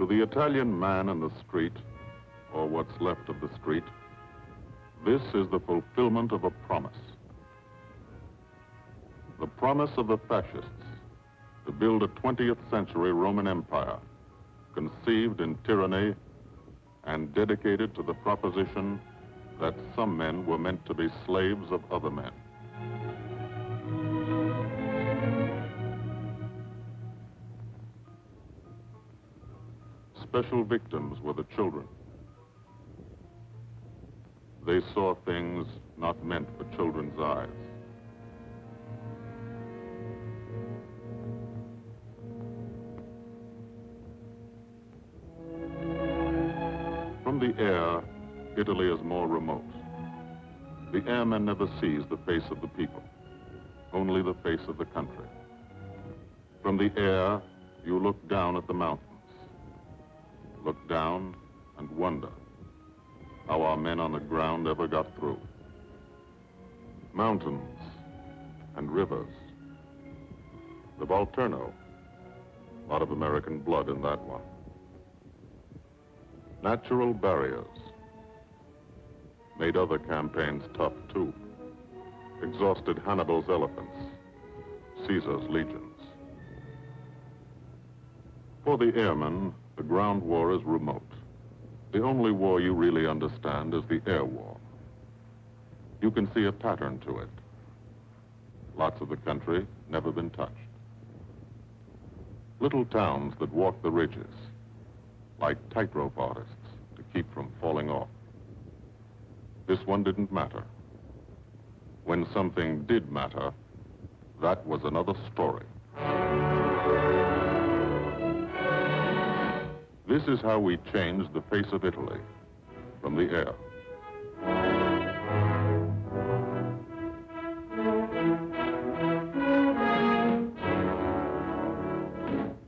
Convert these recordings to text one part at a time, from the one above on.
To the Italian man in the street, or what's left of the street, this is the fulfillment of a promise. The promise of the fascists to build a 20th century Roman Empire, conceived in tyranny and dedicated to the proposition that some men were meant to be slaves of other men. Special victims were the children. They saw things not meant for children's eyes. From the air, Italy is more remote. The airman never sees the face of the people, only the face of the country. From the air, you look down at the mountains. Look down and wonder how our men on the ground ever got through. Mountains and rivers. The Volturno, a lot of American blood in that one. Natural barriers made other campaigns tough too. Exhausted Hannibal's elephants, Caesar's legions. For the airmen, the ground war is remote. The only war you really understand is the air war. You can see a pattern to it. Lots of the country never been touched. Little towns that walk the ridges, like tightrope artists to keep from falling off. This one didn't matter. When something did matter, that was another story. This is how we changed the face of Italy, from the air.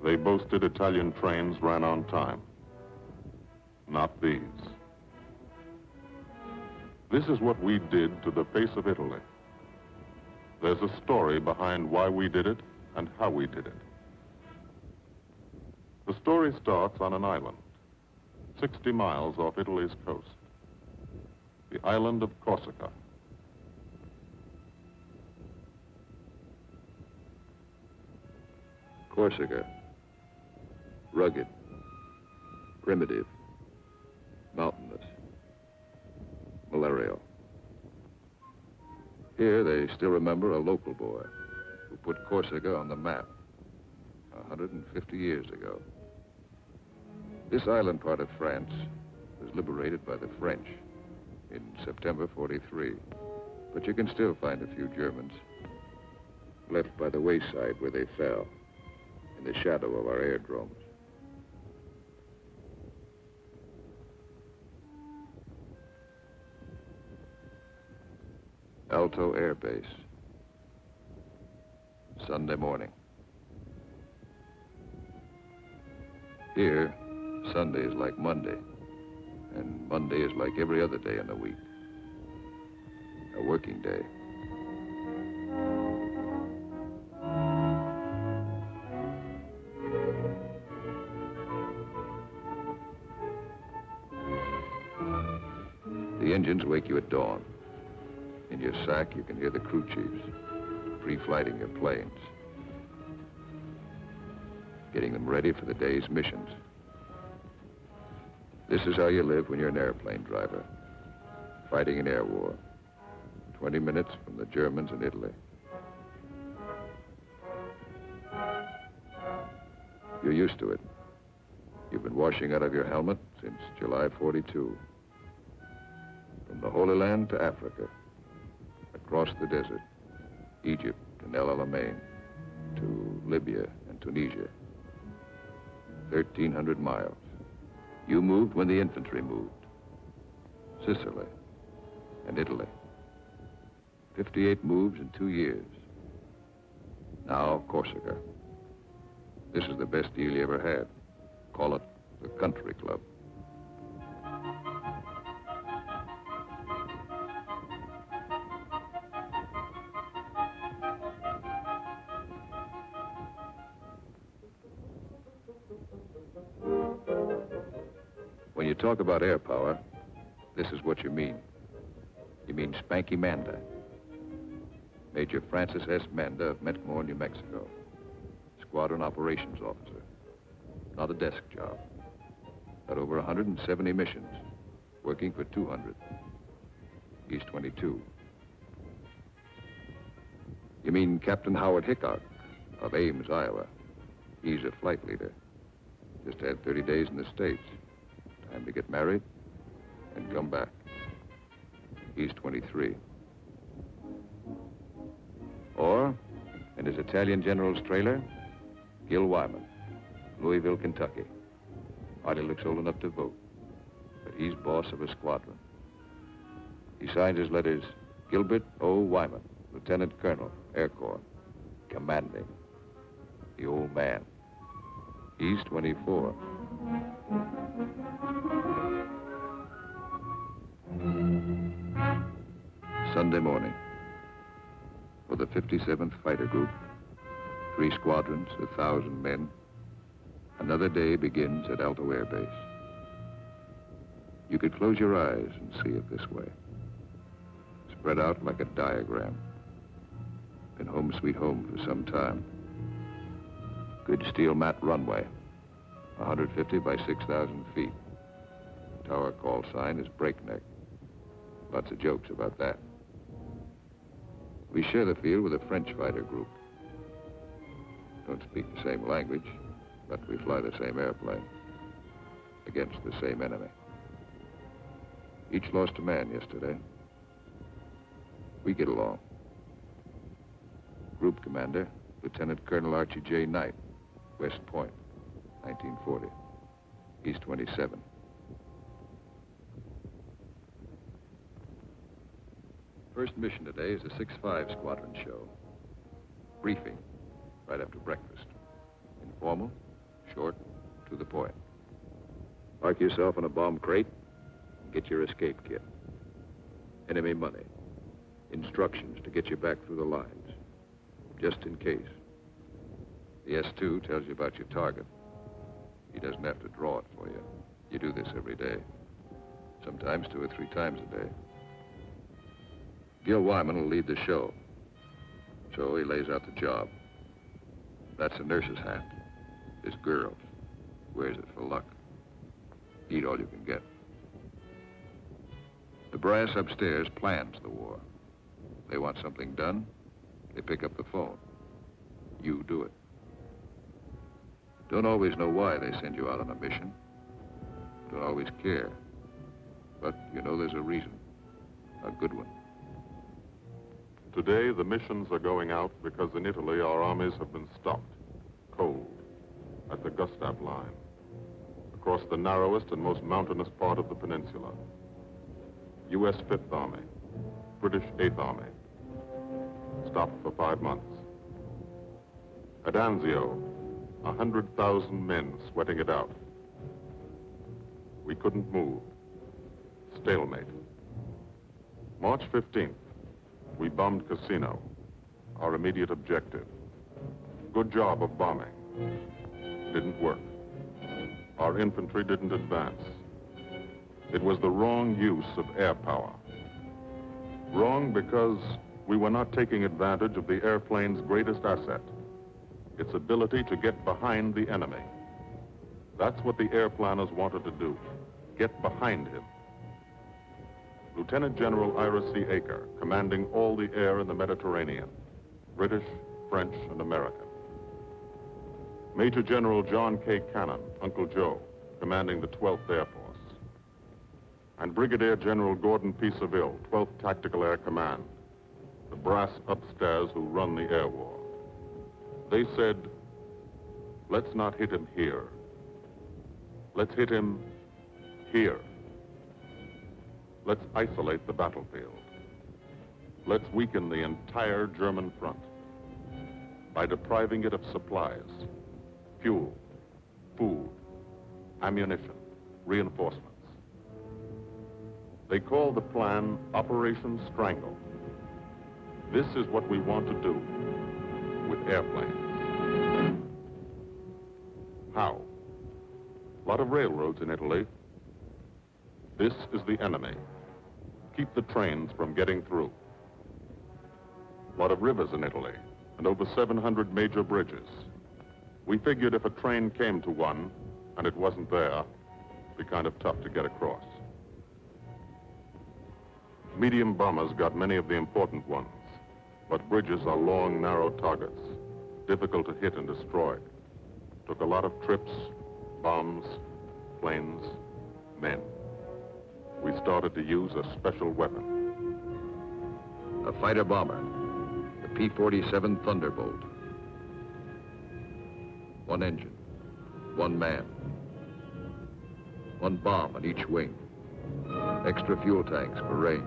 They boasted Italian trains ran on time. Not these. This is what we did to the face of Italy. There's a story behind why we did it and how we did it. The story starts on an island, 60 miles off Italy's coast, the island of Corsica. Corsica, rugged, primitive, mountainous, malarial. Here they still remember a local boy who put Corsica on the map 150 years ago. This island part of France was liberated by the French in September 43, but you can still find a few Germans left by the wayside where they fell in the shadow of our aerodromes. Alto Air Base, Sunday morning. Here, Sunday is like Monday, and Monday is like every other day in the week, a working day. The engines wake you at dawn. In your sack, you can hear the crew chiefs pre-flighting your planes, getting them ready for the day's missions. This is how you live when you're an airplane driver, fighting an air war, 20 minutes from the Germans in Italy. You're used to it. You've been washing out of your helmet since July 42. From the Holy Land to Africa, across the desert, Egypt and El Alamein, to Libya and Tunisia. 1,300 miles. You moved when the infantry moved. Sicily and Italy. 58 moves in 2 years. Now, Corsica. This is the best deal you ever had. Call it the country club. When you talk about air power, this is what you mean. You mean Spanky Manda. Major Francis S. Manda of Metmore, New Mexico. Squadron operations officer. Not a desk job. Got over 170 missions, working for 200. He's 22. You mean Captain Howard Hickok of Ames, Iowa. He's a flight leader. Just had 30 days in the States. Time to get married and come back. He's 23. Or, in his Italian general's trailer, Gil Wyman, Louisville, Kentucky. Hardly looks old enough to vote, but he's boss of a squadron. He signed his letters, Gilbert O. Wyman, Lieutenant Colonel, Air Corps, commanding. The old man. He's 24. Sunday morning. For the 57th Fighter Group, 3 squadrons, 1,000 men, another day begins at Alto Air Base. You could close your eyes and see it this way. Spread out like a diagram. Been home sweet home for some time. Good steel mat runway, 150 by 6,000 feet. Tower call sign is Breakneck. Lots of jokes about that. We share the field with a French fighter group. Don't speak the same language, but we fly the same airplane against the same enemy. Each lost a man yesterday. We get along. Group commander, Lieutenant Colonel Archie J. Knight, West Point, 1940. He's 27. First mission today is a 6-5 squadron show. Briefing, right after breakfast. Informal, short, to the point. Park yourself in a bomb crate and get your escape kit. Enemy money. Instructions to get you back through the lines, just in case. The S2 tells you about your target. He doesn't have to draw it for you. You do this every day, sometimes 2 or 3 times a day. Gil Wyman will lead the show, so he lays out the job. That's a nurse's hat. This girl wears it for luck. Eat all you can get. The brass upstairs plans the war. They want something done, they pick up the phone. You do it. Don't always know why they send you out on a mission. Don't always care. But you know there's a reason. A good one. Today, the missions are going out because in Italy, our armies have been stopped, cold, at the Gustav Line, across the narrowest and most mountainous part of the peninsula. U.S. 5th Army, British 8th Army, stopped for 5 months. At Anzio, 100,000 men sweating it out. We couldn't move. Stalemate. March 15th, we bombed Cassino, our immediate objective. Good job of bombing. Didn't work. Our infantry didn't advance. It was the wrong use of air power. Wrong because we were not taking advantage of the airplane's greatest asset, its ability to get behind the enemy. That's what the air planners wanted to do, get behind him. Lieutenant General Ira C. Aker, commanding all the air in the Mediterranean, British, French, and American. Major General John K. Cannon, Uncle Joe, commanding the 12th Air Force. And Brigadier General Gordon P. Seville, 12th Tactical Air Command, the brass upstairs who run the air war. They said, let's not hit him here. Let's hit him here. Let's isolate the battlefield. Let's weaken the entire German front by depriving it of supplies, fuel, food, ammunition, reinforcements. They call the plan Operation Strangle. This is what we want to do with airplanes. How? A lot of railroads in Italy. This is the enemy. Keep the trains from getting through. A lot of rivers in Italy, and over 700 major bridges. We figured if a train came to one, and it wasn't there, it'd be kind of tough to get across. Medium bombers got many of the important ones, but bridges are long, narrow targets, difficult to hit and destroy. Took a lot of trips, bombs, planes, men. We started to use a special weapon. A fighter bomber, the P-47 Thunderbolt. One engine, one man, one bomb on each wing, extra fuel tanks for range.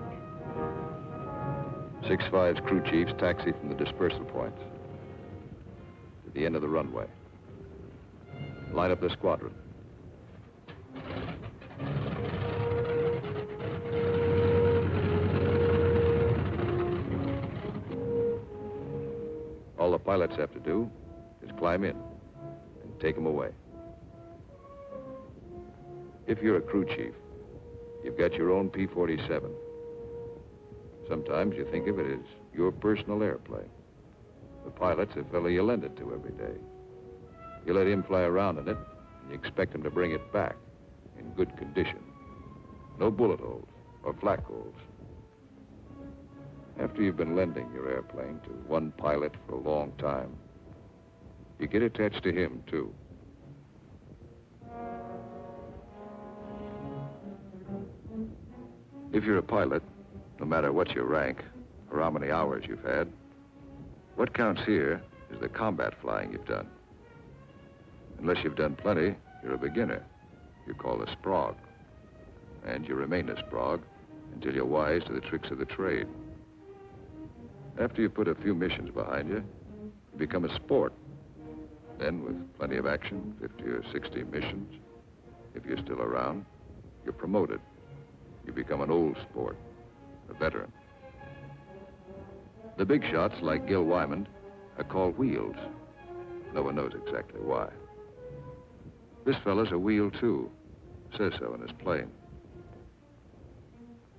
6-5's crew chiefs taxi from the dispersal points to the end of the runway. Line up the squadron. All the pilots have to do is climb in and take them away. If you're a crew chief, you've got your own P-47. Sometimes you think of it as your personal airplane. The pilot's a fellow you lend it to every day. You let him fly around in it, and you expect him to bring it back in good condition. No bullet holes or flak holes. After you've been lending your airplane to one pilot for a long time, you get attached to him, too. If you're a pilot, no matter what your rank or how many hours you've had, what counts here is the combat flying you've done. Unless you've done plenty, you're a beginner. You're called a sprog. And you remain a sprog until you're wise to the tricks of the trade. After you've put a few missions behind you, you become a sport. Then, with plenty of action, 50 or 60 missions, if you're still around, you're promoted. You become an old sport, a veteran. The big shots, like Gil Wyman, are called wheels. No one knows exactly why. This fella's a wheel, too. Says so in his plane.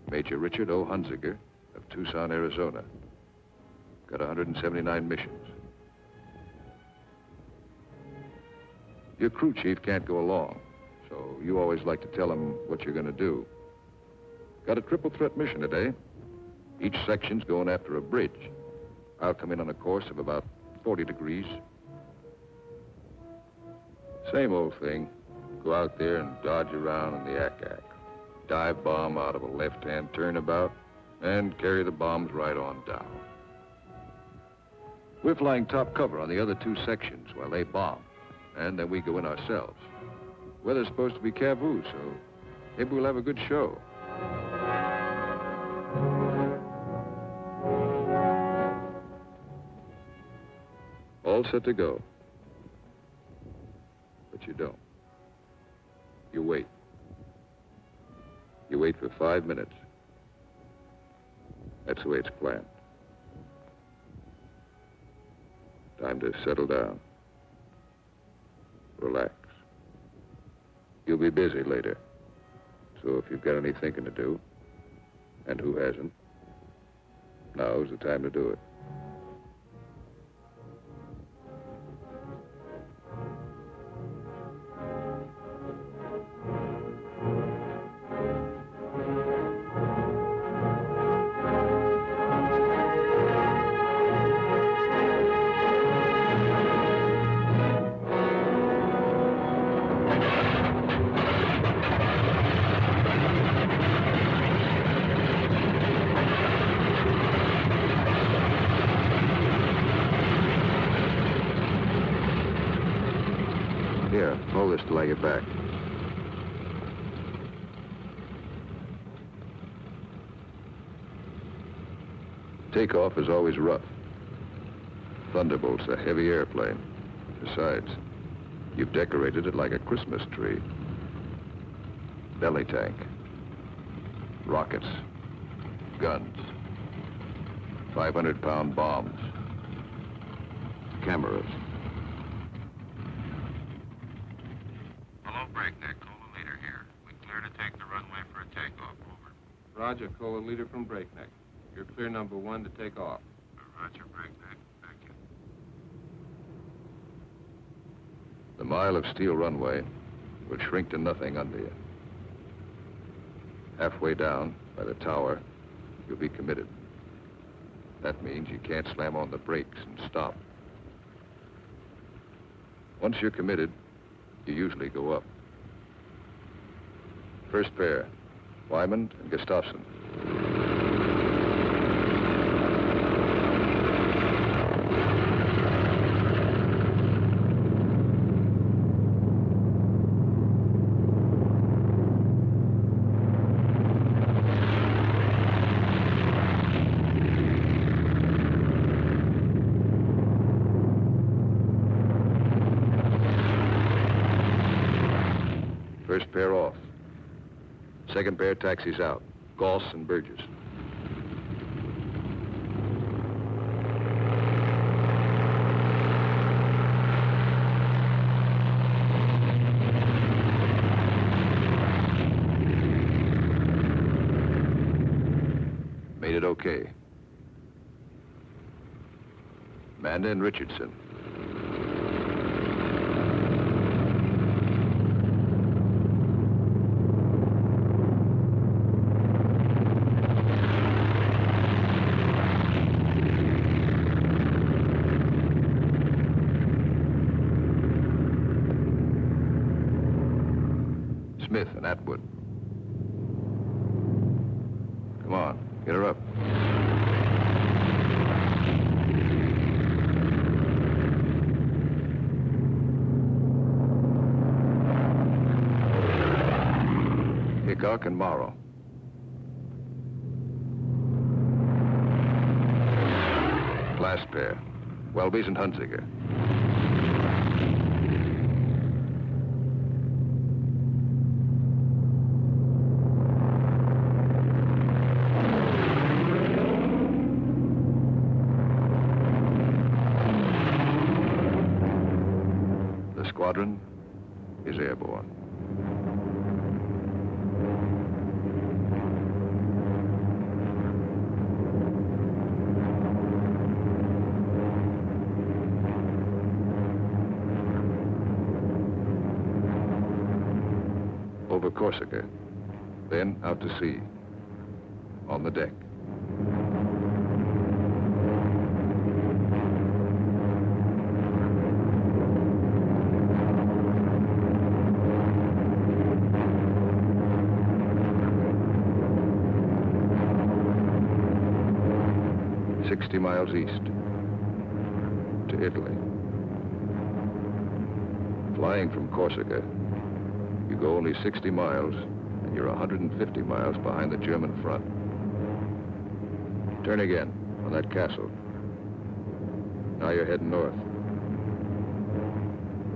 Major Richard O. Hunziker of Tucson, Arizona. Got 179 missions. Your crew chief can't go along, so you always like to tell him what you're going to do. Got a triple threat mission today. Each section's going after a bridge. I'll come in on a course of about 40 degrees. Same old thing. Go out there and dodge around in the ack-ack. Dive bomb out of a left-hand turnabout and carry the bombs right on down. We're flying top cover on the other two sections while they bomb, and then we go in ourselves. Weather's supposed to be Cavoo, so maybe we'll have a good show. All set to go. But you don't. You wait. You wait for 5 minutes. That's the way it's planned. Time to settle down. Relax. You'll be busy later. So if you've got any thinking to do, and who hasn't, now's the time to do it. Here, hold this till I get back. Takeoff is always rough. Thunderbolt's a heavy airplane. Besides, you've decorated it like a Christmas tree. Belly tank, rockets, guns, 500-pound bombs, cameras. Breakneck, Cola leader here. We clear to take the runway for a takeoff. Roger, co leader from Breakneck. You're clear number 1 to take off. Roger, Breakneck. Thank you. The mile of steel runway will shrink to nothing under you. Halfway down, by the tower, you'll be committed. That means you can't slam on the brakes and stop. Once you're committed, you usually go up. First pair, Wyman and Gustafson. First pair off. Second pair taxis out. Goss and Burgess. Made it okay. Manda and Richardson. Smith and Atwood. Come on, get her up. Hickok and Morrow. Last pair, Welby's and Hunziker. The squadron is airborne. Over Corsica, then out to sea, on the deck. "60 miles east to Italy. Flying from Corsica, you go only 60 miles, and you're 150 miles behind the German front. Turn again on that castle. Now you're heading north,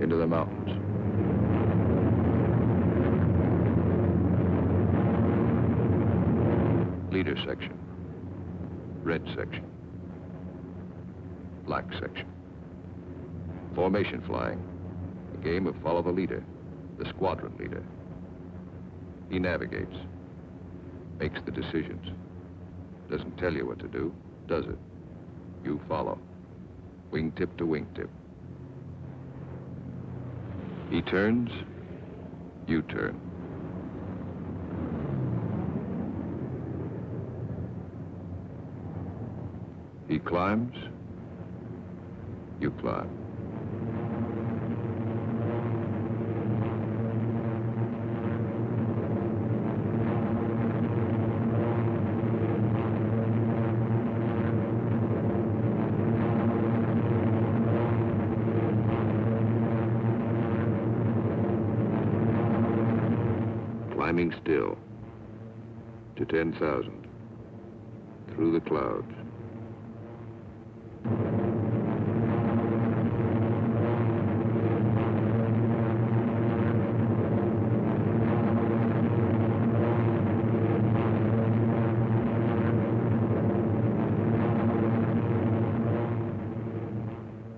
into the mountains. Leader section, red section, black section. Formation flying, a game of follow the leader, the squadron leader. He navigates, makes the decisions. Doesn't tell you what to do, does it? You follow, wingtip to wingtip. He turns, you turn. He climbs, you climb. Climbing still to 10,000 through the clouds.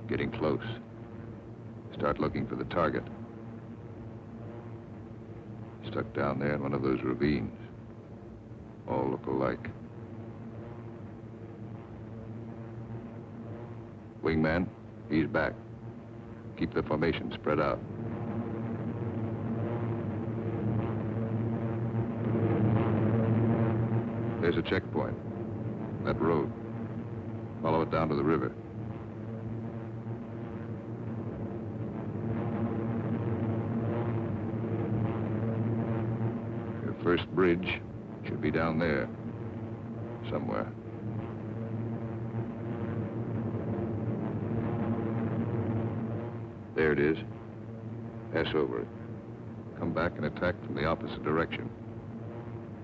Getting close. Start looking for the target. Stuck down there in one of those ravines. All look alike. Wingman, he's back. Keep the formation spread out. There's a checkpoint. That road. Follow it down to the river. Your first bridge should be down there. Somewhere. There it is. Pass over it. Come back and attack from the opposite direction.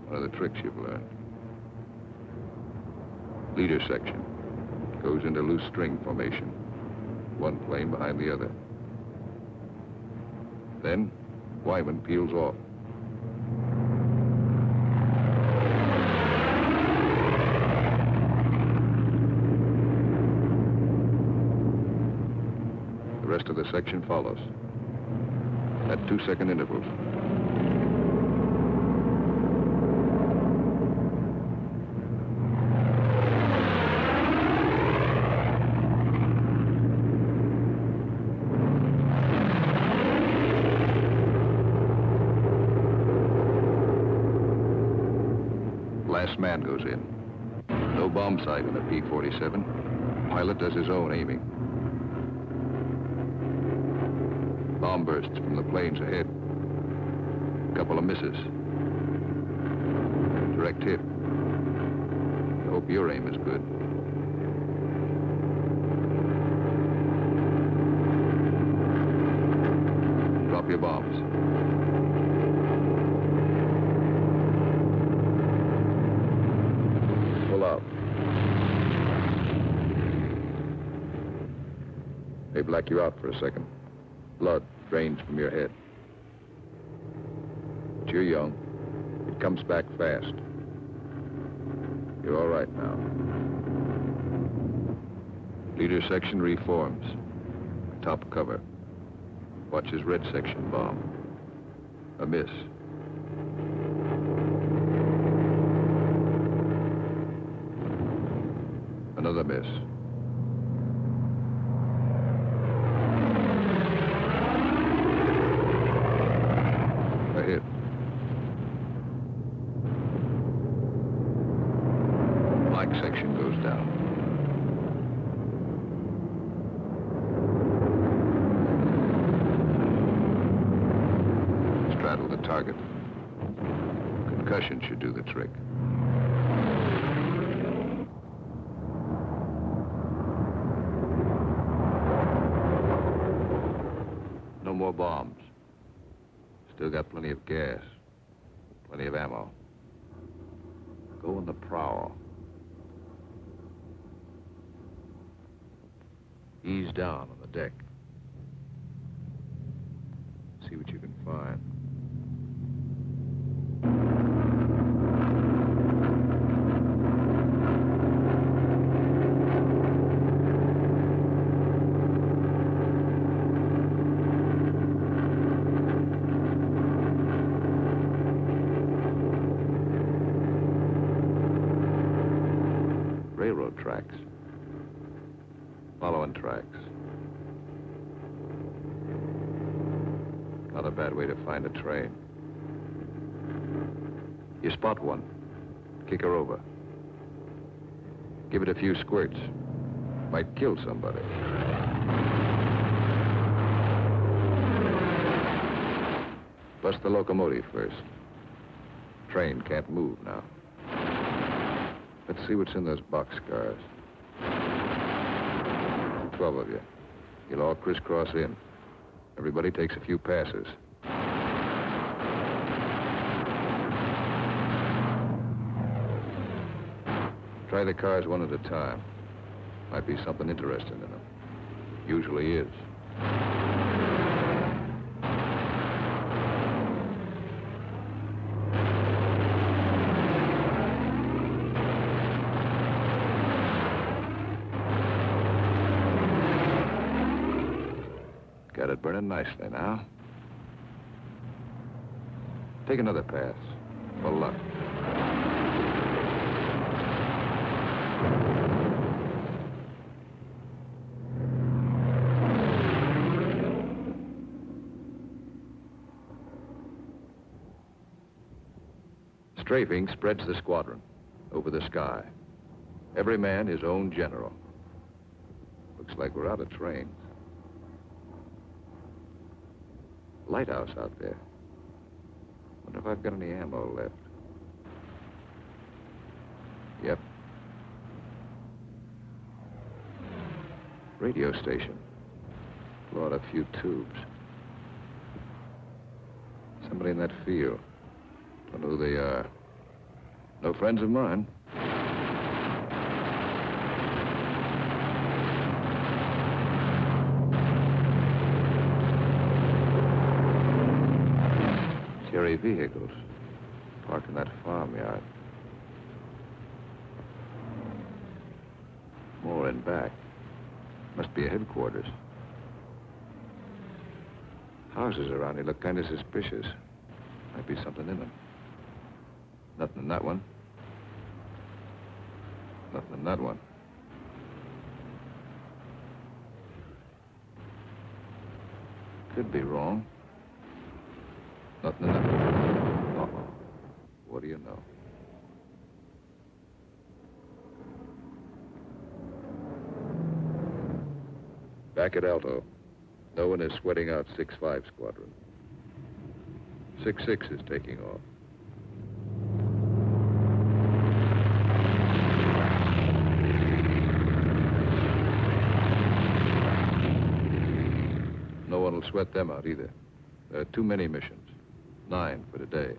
One of the tricks you've learned. Leader section. Goes into loose string formation. One plane behind the other. Then, Wyman peels off. The rest of the section follows. At 2-second intervals. Last man goes in. No bomb sight in a P-47. Pilot does his own aiming. Bomb bursts from the planes ahead. Couple of misses. Direct hit. I hope your aim is good. Drop your bombs. Pull out. They black you out for a second. Blood drains from your head. But you're young. It comes back fast. You're all right now. Leader section reforms. Top cover. Watch his red section bomb. A miss. Another miss. A hit. Black section goes down. Straddle the target. Concussion should do the trick. No more bombs. Still got plenty of gas. Plenty of ammo. Go in the prowl. Ease down on the deck. See what you can find. Railroad tracks. Following tracks. Not a bad way to find a train. You spot one. Kick her over. Give it a few squirts. Might kill somebody. Bust the locomotive first. Train can't move now. Let's see what's in those boxcars. 12 of you. You'll all crisscross in. Everybody takes a few passes. Try the cars one at a time. Might be something interesting in them. Usually is. Got it burning nicely now. Take another pass. For luck. Strafing spreads the squadron over the sky. Every man his own general. Looks like we're out of trains. Lighthouse out there. Wonder if I've got any ammo left. Yep. Radio station. Blow out a few tubes. Somebody in that field. Don't know who they are. No friends of mine. Scary vehicles parked in that farmyard. More in back. Must be a headquarters. Houses around here look kind of suspicious. Might be something in them. Nothing in that one. Nothing in that one. Could be wrong. Nothing in that one. Uh-oh. What do you know? Back at Alto, no one is sweating out 6-5 squadron. 6-6 is taking off. No one will sweat them out either. There are too many missions. 9 for today.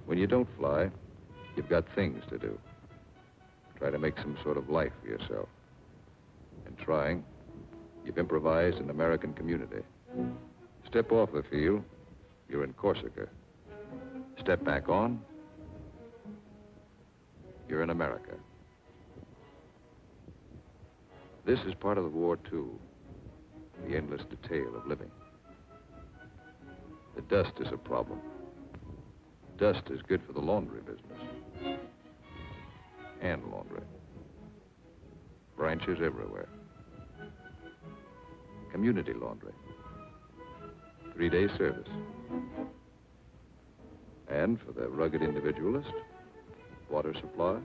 When you don't fly, you've got things to do. Try to make some sort of life for yourself. And trying, you've improvised an American community. Step off the field, you're in Corsica. Step back on, you're in America. This is part of the war, too. The endless detail of living. The dust is a problem. Dust is good for the laundry business. And laundry. Branches everywhere. Community laundry. 3-day service. And for the rugged individualist, water supply,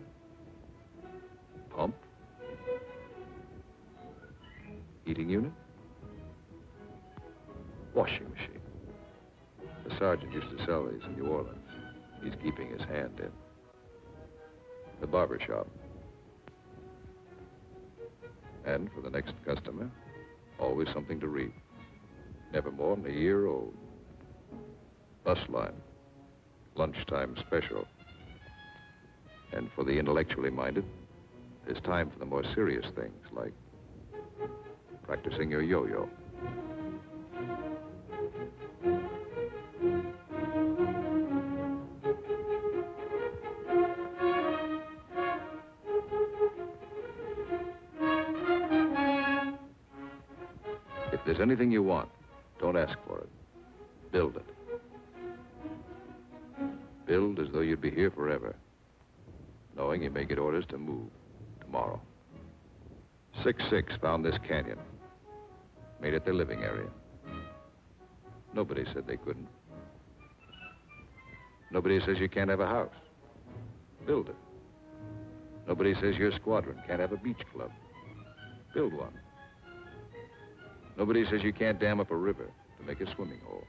pump, heating unit, washing machine. The sergeant used to sell these in New Orleans. He's keeping his hand in. The barber shop. And for the next customer, always something to read. Never more than a year old. Bus line. Lunchtime special. And for the intellectually minded, there's time for the more serious things like practicing your yo-yo. If there's anything you want, don't ask for it. Build it. Build as though you'd be here forever, knowing you may get orders to move tomorrow. 6-6 found this canyon, made it their living area. Nobody said they couldn't. Nobody says you can't have a house. Build it. Nobody says your squadron can't have a beach club. Build one. Nobody says you can't dam up a river to make a swimming hole.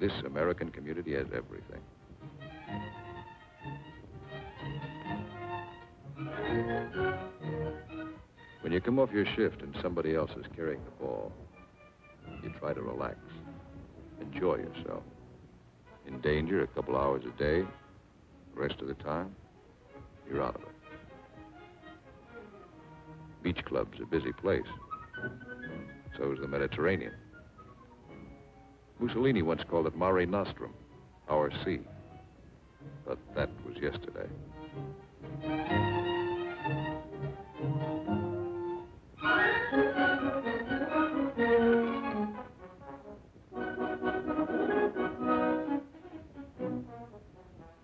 This American community has everything. When you come off your shift and somebody else is carrying the ball, you try to relax, enjoy yourself. In danger a couple hours a day, the rest of the time, you're out of it. Beach club's a busy place. So is the Mediterranean. Mussolini once called it Mare Nostrum, our sea. But that was yesterday.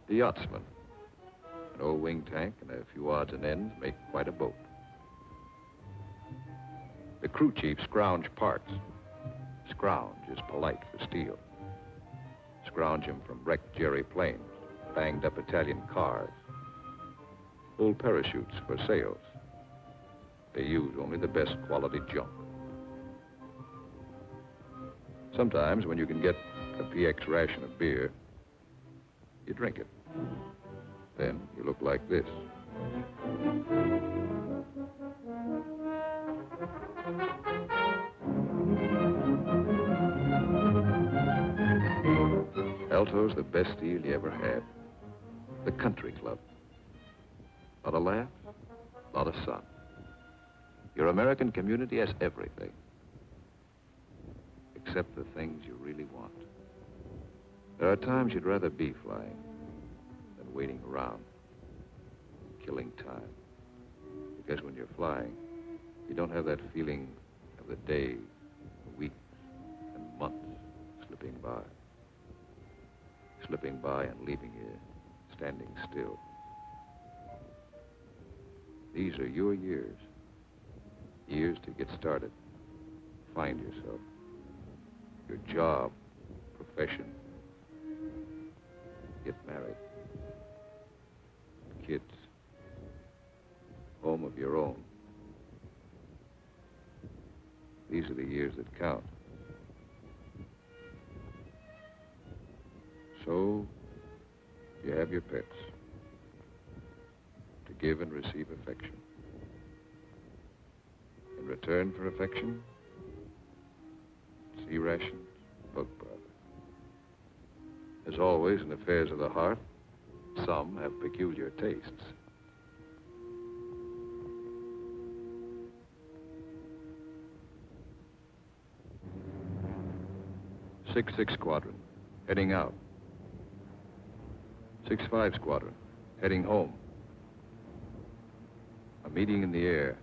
The yachtsman, An old wing tank and a few odds and ends make quite a boat. The crew chief scrounge parts. Scrounge is polite for steel. Scrounge him from wrecked Jerry planes, banged up Italian cars, old parachutes for sails. They use only the best quality junk. Sometimes when you can get a PX ration of beer, you drink it. Then you look like this. Alto's the best deal you ever had. The country club. Lot of laughs, lot of sun. Your American community has everything. Except the things you really want. There are times you'd rather be flying than waiting around, killing time. Because when you're flying, you don't have that feeling of the days, the weeks, and months slipping by. Slipping by and leaving you standing still. These are your years. Years to get started. Find yourself. Your job, profession. Get married. Kids. Home of your own. These are the years that count. So, you have your pets. To give and receive affection. In return for affection, sea rations, bug powder. As always in affairs of the heart, some have peculiar tastes. Six Squadron, heading out. 6-5 Squadron, heading home. A meeting in the air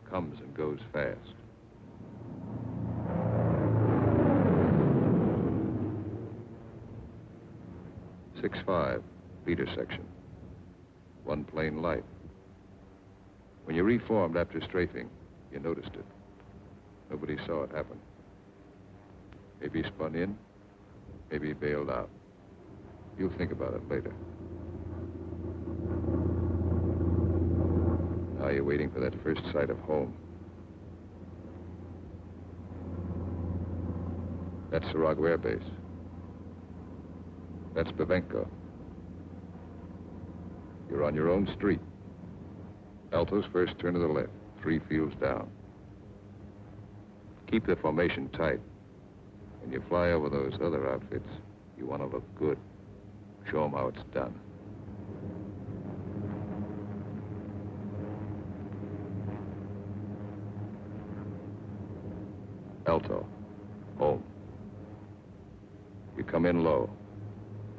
comes and goes fast. 6-5, leader section. One plane light. When you reformed after strafing, you noticed it. Nobody saw it happen. Maybe spun in, maybe bailed out. You'll think about it later. Now you're waiting for that first sight of home. That's Sarago Air Base. That's Bavenko. You're on your own street. Alto's first turn to the left, 3 fields down. Keep the formation tight. When you fly over those other outfits, you want to look good. Show them how it's done. Alto, home. You come in low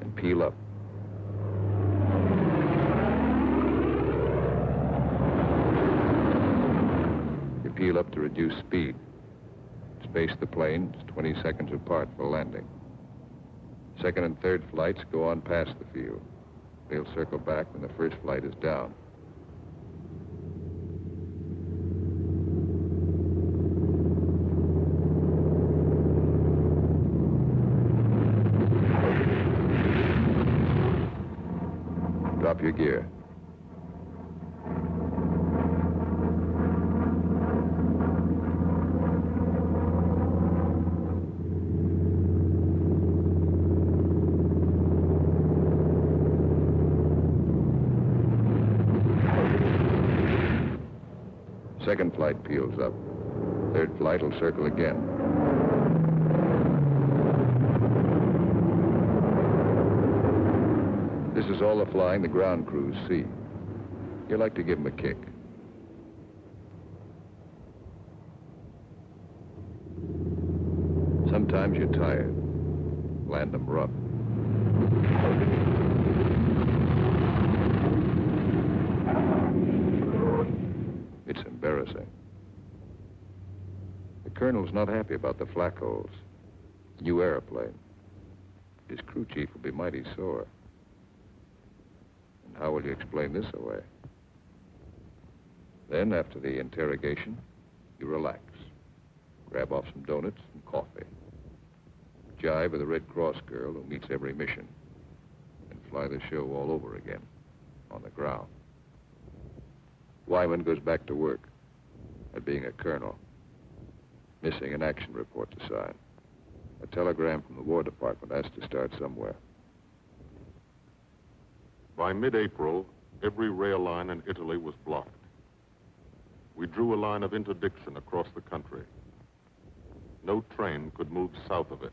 and peel up. You peel up to reduce speed. Space the planes 20 seconds apart for landing. Second and third flights go on past the field. They'll circle back when the first flight is down. Drop your gear. Second flight peels up. Third flight will circle again. This is all the flying the ground crews see. You like to give them a kick. Sometimes you're tired. Land them rough. It's embarrassing. The colonel's not happy about the flak holes. New airplane. His crew chief will be mighty sore. And How will you explain this away? Then, after the interrogation, you relax. Grab off some donuts and coffee. Jive with a Red Cross girl who meets every mission. And fly the show all over again, on the ground. Wyman goes back to work at being a colonel. Missing an action report to sign. A telegram from the War Department has to start somewhere. By mid-April, every rail line in Italy was blocked. We drew a line of interdiction across the country. No train could move south of it.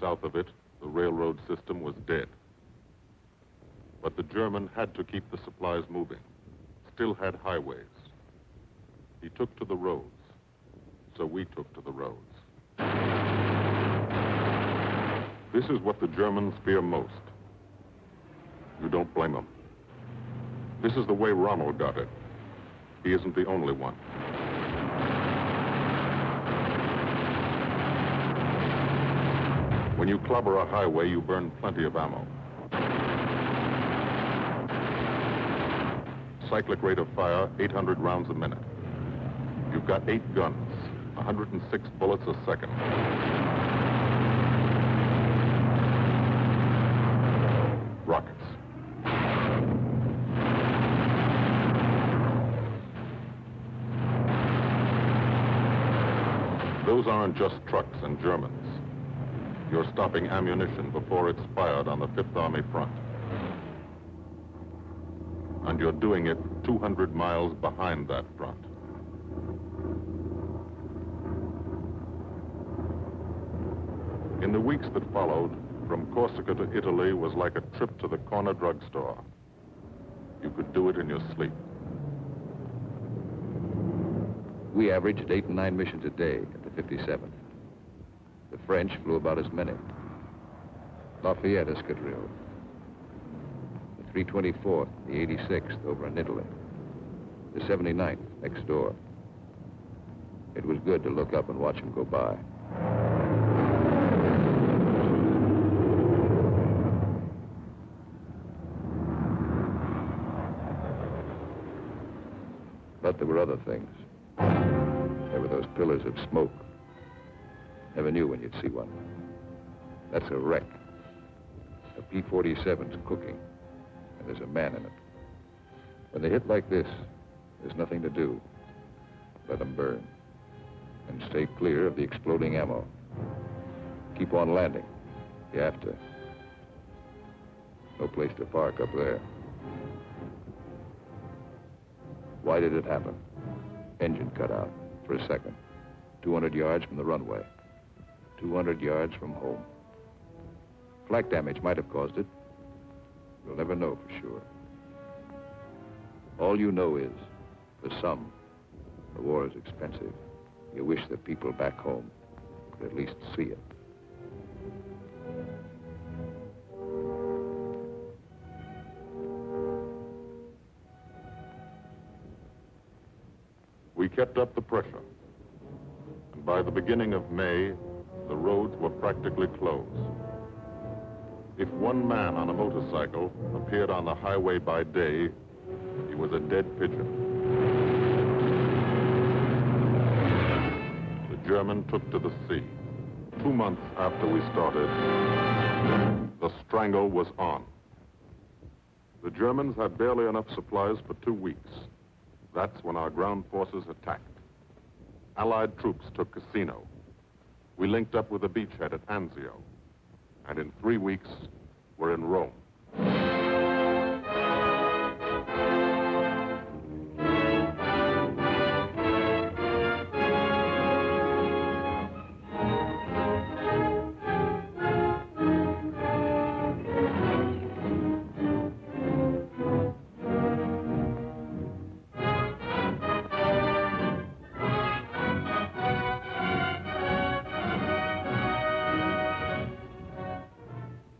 South of it, the railroad system was dead. But the German had to keep the supplies moving, still had highways. He took to the roads, so we took to the roads. This is what the Germans fear most. You don't blame them. This is the way Rommel got it. He isn't the only one. When you clobber a highway, you burn plenty of ammo. Cyclic rate of fire, 800 rounds a minute. You've got 8 guns, 106 bullets a second. Rockets. Those aren't just trucks and Germans. You're stopping ammunition before it's fired on the Fifth Army front. And you're doing it 200 miles behind that front. In the weeks that followed, from Corsica to Italy was like a trip to the corner drugstore. You could do it in your sleep. We averaged 8 and 9 missions a day at the 57th. The French flew about as many. Lafayette Escadrille. The 324th, the 86th over in Italy. The 79th next door. It was good to look up and watch them go by. But there were other things. There were those pillars of smoke. Never knew when you'd see one. That's a wreck. A P-47's cooking, and there's a man in it. When they hit like this, there's nothing to do. Let them burn. And stay clear of the exploding ammo. Keep on landing. You have to. No place to park up there. Why did it happen? Engine cut out for a second. 200 yards from the runway. 200 yards from home. Flak damage might have caused it. We'll never know for sure. All you know is, for some, the war is expensive. You wish the people back home could at least see it. We kept up the pressure. And by the beginning of May, the roads were practically closed. If one man on a motorcycle appeared on the highway by day, he was a dead pigeon. The German took to the sea. 2 months after we started, the strangle was on. The Germans had barely enough supplies for 2 weeks. That's when our ground forces attacked. Allied troops took Cassino. We linked up with a beachhead at Anzio. And in 3 weeks, we're in Rome.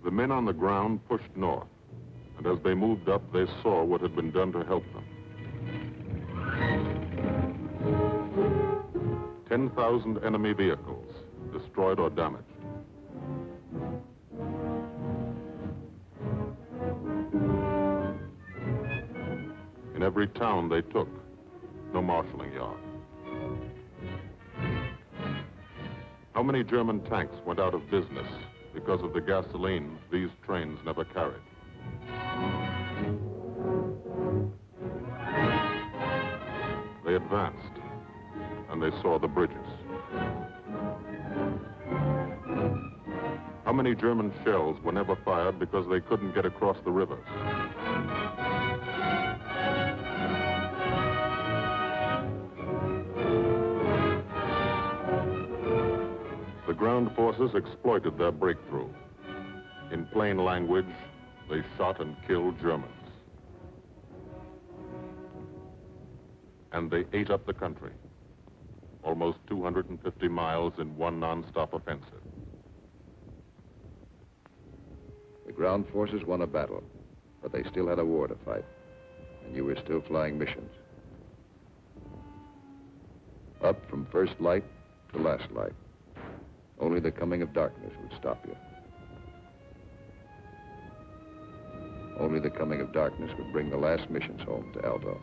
The men on the ground pushed north, and as they moved up, they saw what had been done to help them. 10,000 enemy vehicles, destroyed or damaged. In every town they took, no marshalling yard. How many German tanks went out of business because of the gasoline these trains never carried? They advanced, and they saw the bridges. How many German shells were never fired because they couldn't get across the rivers? The ground forces exploited their breakthrough. In plain language, they shot and killed Germans. And they ate up the country, almost 250 miles in one non-stop offensive. The ground forces won a battle, but they still had a war to fight, and you were still flying missions. Up from first light to last light. Only the coming of darkness would stop you. Only the coming of darkness would bring the last missions home to Aldo.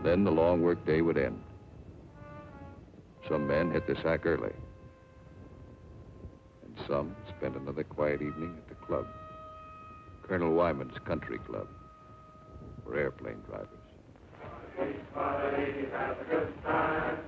Then the long work day would end. Some men hit the sack early, and some spent another quiet evening at the club, Colonel Wyman's country club, for airplane drivers. Everybody have a good time.